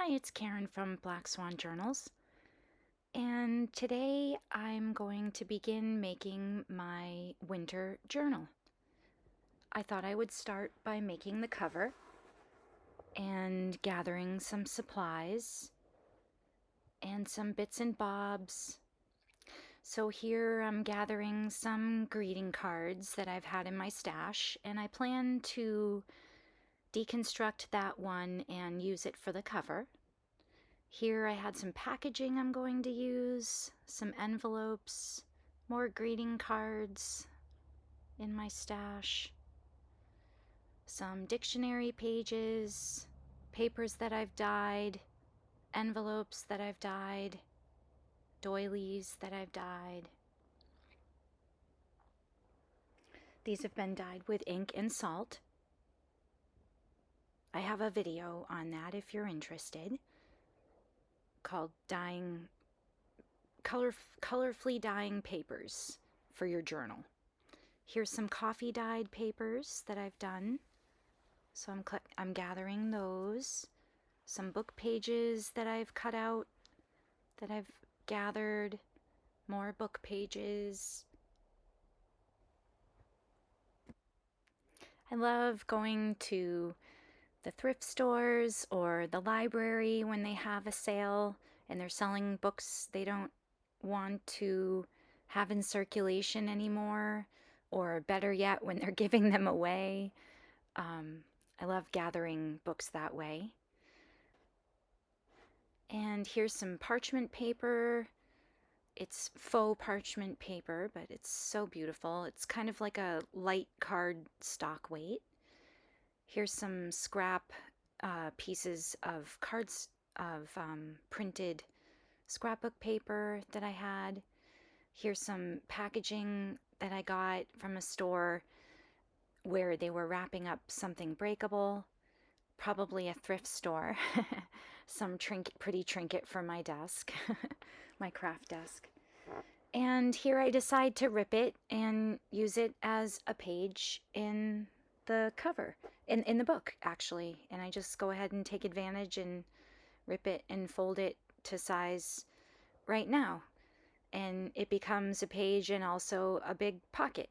Hi, it's Karen from Black Swan Journals, and today I'm going to begin making my winter journal. I thought I would start by making the cover and gathering some supplies and some bits and bobs. So here I'm gathering some greeting cards that I've had in my stash, and I plan to deconstruct that one and use it for the cover. Here I had some packaging I'm going to use, some envelopes, more greeting cards in my stash, some dictionary pages, papers that I've dyed, envelopes that I've dyed, doilies that I've dyed. These have been dyed with ink and salt. I have a video on that if you're interested, called colorfully dyeing papers for your journal. Here's some coffee dyed papers that I've done. So I'm gathering those. Some book pages that I've cut out, that I've gathered. More book pages. I love going to the thrift stores or the library when they have a sale and they're selling books they don't want to have in circulation anymore, or better yet, when they're giving them away. I love gathering books that way. And here's some parchment paper. It's faux parchment paper, but it's so beautiful. It's kind of like a light card stock weight. Here's some scrap pieces of cards of printed scrapbook paper that I had. Here's some packaging that I got from a store where they were wrapping up something breakable, probably a thrift store. Some pretty trinket for my desk, my craft desk. And here I decide to rip it and use it as a page in the cover, in the book, actually. And I just go ahead and take advantage and rip it and fold it to size right now. And it becomes a page and also a big pocket.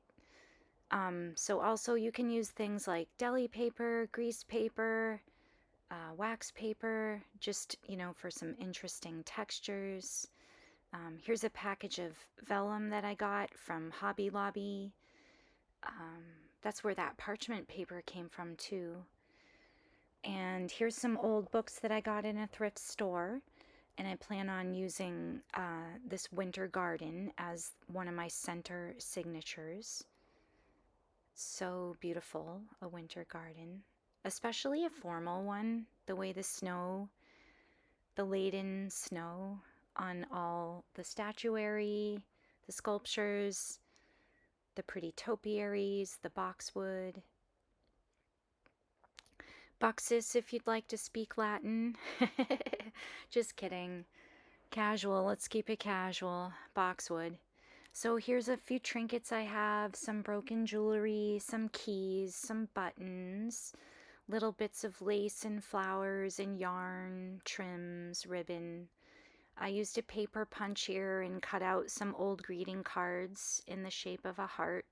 So also you can use things like deli paper, grease paper, wax paper, just, for some interesting textures. Here's a package of vellum that I got from Hobby Lobby. That's where that parchment paper came from too. And here's some old books that I got in a thrift store. And I plan on using this winter garden as one of my center signatures. So beautiful, a winter garden, especially a formal one, the way the laden snow on all the statuary, the sculptures, the pretty topiaries, the boxwood. Buxus, if you'd like to speak Latin. Just kidding. Casual, let's keep it casual. Boxwood. So here's a few trinkets I have, some broken jewelry, some keys, some buttons, little bits of lace and flowers and yarn, trims, ribbon. I used a paper punch here and cut out some old greeting cards in the shape of a heart,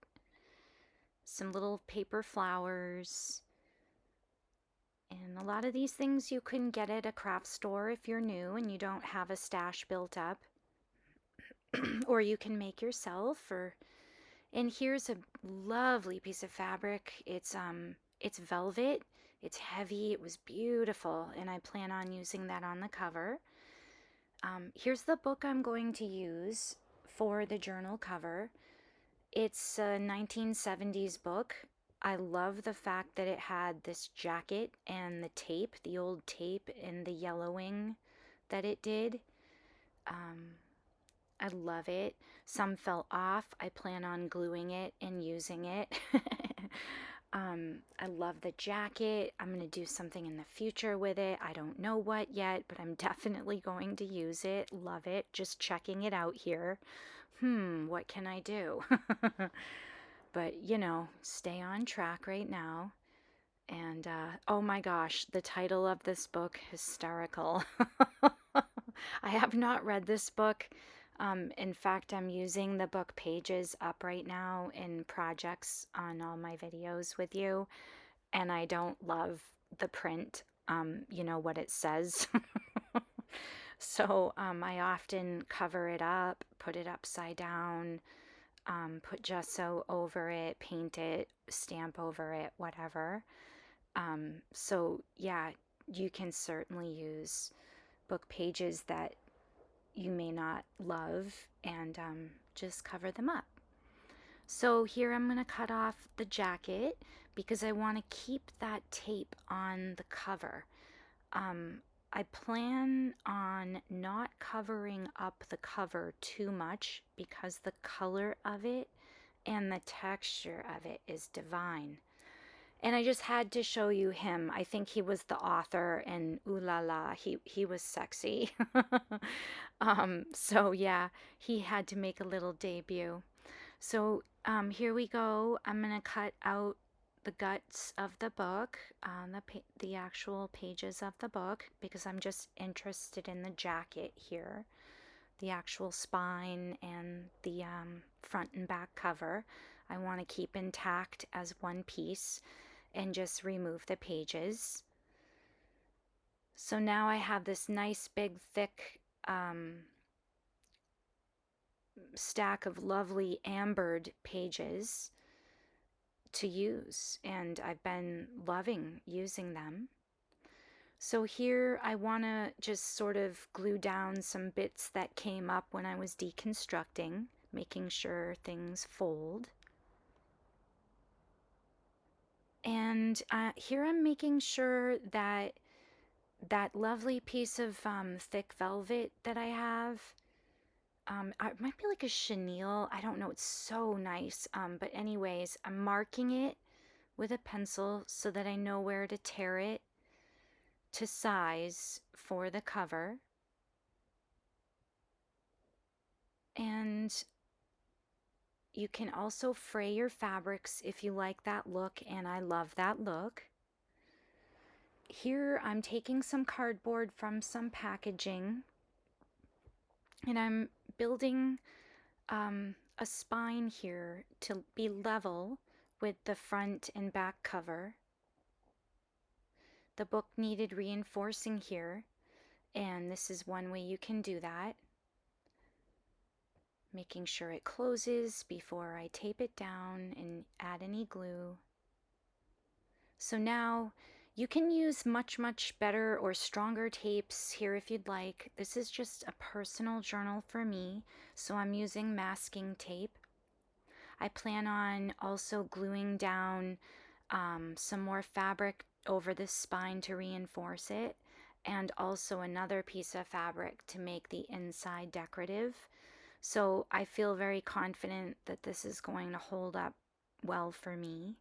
some little paper flowers, and a lot of these things you can get at a craft store if you're new and you don't have a stash built up. Or you can make yourself. And here's a lovely piece of fabric. It's velvet. It's heavy. It was beautiful, and I plan on using that on the cover. Here's the book I'm going to use for the journal cover. It's a 1970s book. I love the fact that it had this jacket and the tape, the old tape and the yellowing that it did. I love it. Some fell off. I plan on gluing it and using it. I love the jacket. I'm going to do something in the future with it. I don't know what yet, but I'm definitely going to use it. Love it. Just checking it out here. What can I do? But, stay on track right now. And oh my gosh, the title of this book, hysterical. I have not read this book. In fact, I'm using the book pages up right now in projects on all my videos with you, and I don't love the print, you know, what it says. So I often cover it up, put it upside down, put gesso over it, paint it, stamp over it, whatever. So yeah, you can certainly use book pages that you may not love and just cover them up. So here I'm going to cut off the jacket because I want to keep that tape on the cover. I plan on not covering up the cover too much because the color of it and the texture of it is divine. And I just had to show you him. I think he was the author, and ooh la la, he was sexy. So yeah, he had to make a little debut. So here we go. I'm gonna cut out the guts of the book, the actual pages of the book, because I'm just interested in the jacket here, the actual spine and the front and back cover. I want to keep intact as one piece and just remove the pages. So now I have this nice big thick stack of lovely ambered pages to use, and I've been loving using them. So here I want to just sort of glue down some bits that came up when I was deconstructing, making sure things fold. And here I'm making sure that that lovely piece of thick velvet that I have, it might be like a chenille. I don't know. It's so nice. But anyways, I'm marking it with a pencil so that I know where to tear it to size for the cover. And you can also fray your fabrics if you like that look, and I love that look. Here I'm taking some cardboard from some packaging, and I'm building a spine here to be level with the front and back cover. The book needed reinforcing here, and this is one way you can do that. Making sure it closes before I tape it down and add any glue. So now you can use much, much better or stronger tapes here if you'd like. This is just a personal journal for me, so I'm using masking tape. I plan on also gluing down some more fabric over this spine to reinforce it, and also another piece of fabric to make the inside decorative. So I feel very confident that this is going to hold up well for me.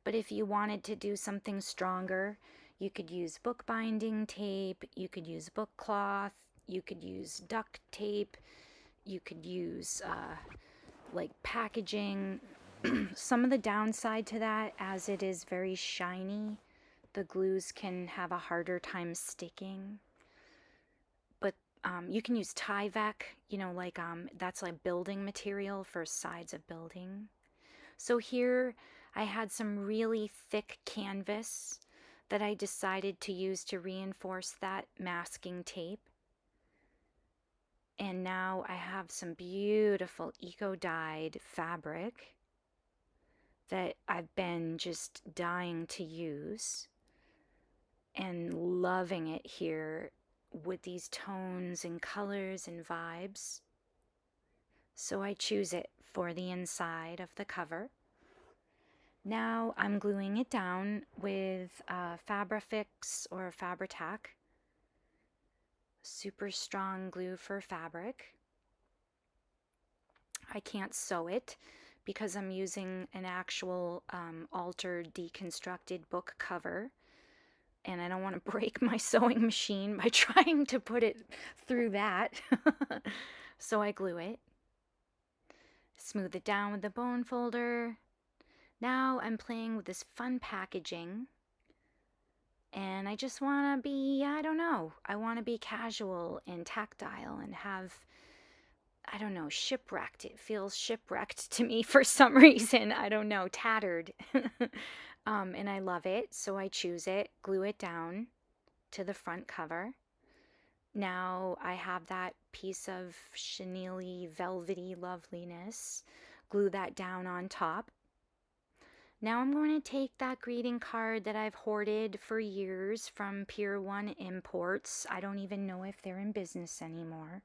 But if you wanted to do something stronger, you could use bookbinding tape, you could use book cloth, you could use duct tape, you could use like packaging. Some of the downside to that, as it is very shiny, the glues can have a harder time sticking. But you can use Tyvek, you know, like that's like building material for sides of building. So here I had some really thick canvas that I decided to use to reinforce that masking tape. And now I have some beautiful eco-dyed fabric that I've been just dying to use and loving it here with these tones and colors and vibes. So I choose it for the inside of the cover. Now I'm gluing it down with Fabrifix or Fabri-Tac, super strong glue for fabric. I can't sew it because I'm using an actual altered, deconstructed book cover, and I don't want to break my sewing machine by trying to put it through that. So I glue it, smooth it down with the bone folder, Now I'm playing with this fun packaging, and I just want to be, I don't know, I want to be casual and tactile and have, I don't know, shipwrecked. It feels shipwrecked to me for some reason. I don't know, tattered. And I love it, so I choose it, glue it down to the front cover. Now I have that piece of chenille, velvety loveliness, glue that down on top. Now I'm going to take that greeting card that I've hoarded for years from Pier 1 Imports. I don't even know if they're in business anymore.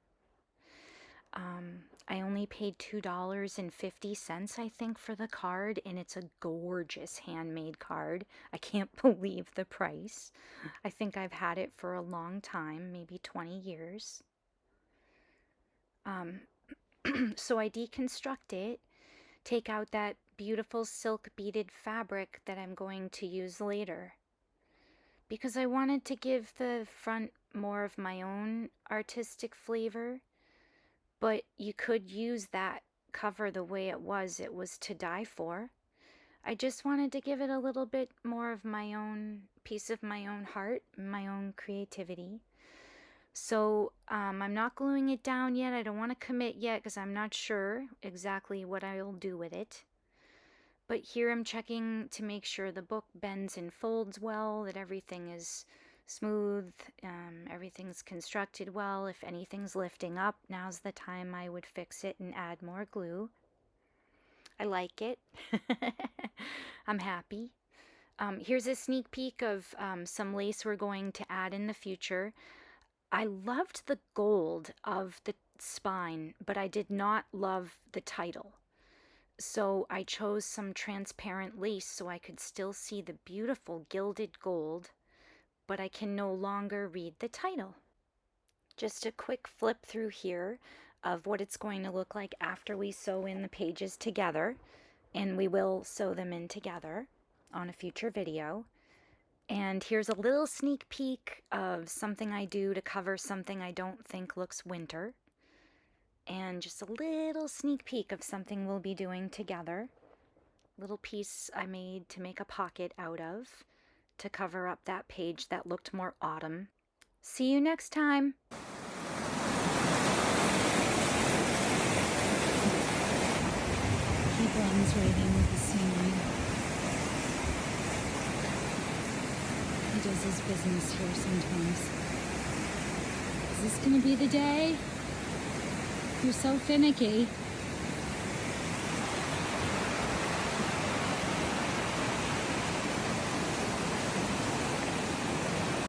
I only paid $2.50, I think, for the card, and it's a gorgeous handmade card. I can't believe the price. I think I've had it for a long time, maybe 20 years. So I deconstruct it, take out that beautiful silk beaded fabric that I'm going to use later, because I wanted to give the front more of my own artistic flavor. But you could use that cover the way it was to die for. I just wanted to give it a little bit more of my own piece of my own heart, my own creativity. So I'm not gluing it down yet. I don't want to commit yet because I'm not sure exactly what I'll do with it. But here I'm checking to make sure the book bends and folds well, that everything is smooth, everything's constructed well. If anything's lifting up, now's the time I would fix it and add more glue. I like it. I'm happy. Here's a sneak peek of some lace we're going to add in the future. I loved the gold of the spine, but I did not love the title. So I chose some transparent lace so I could still see the beautiful gilded gold, but I can no longer read the title. Just a quick flip through here of what it's going to look like after we sew in the pages together, and we will sew them in together on a future video. And here's a little sneak peek of something I do to cover something I don't think looks winter. And just a little sneak peek of something we'll be doing together. Little piece I made to make a pocket out of to cover up that page that looked more autumn. See you next time. He blends right in with the scenery. He does his business here sometimes. Is this gonna be the day? You're so finicky.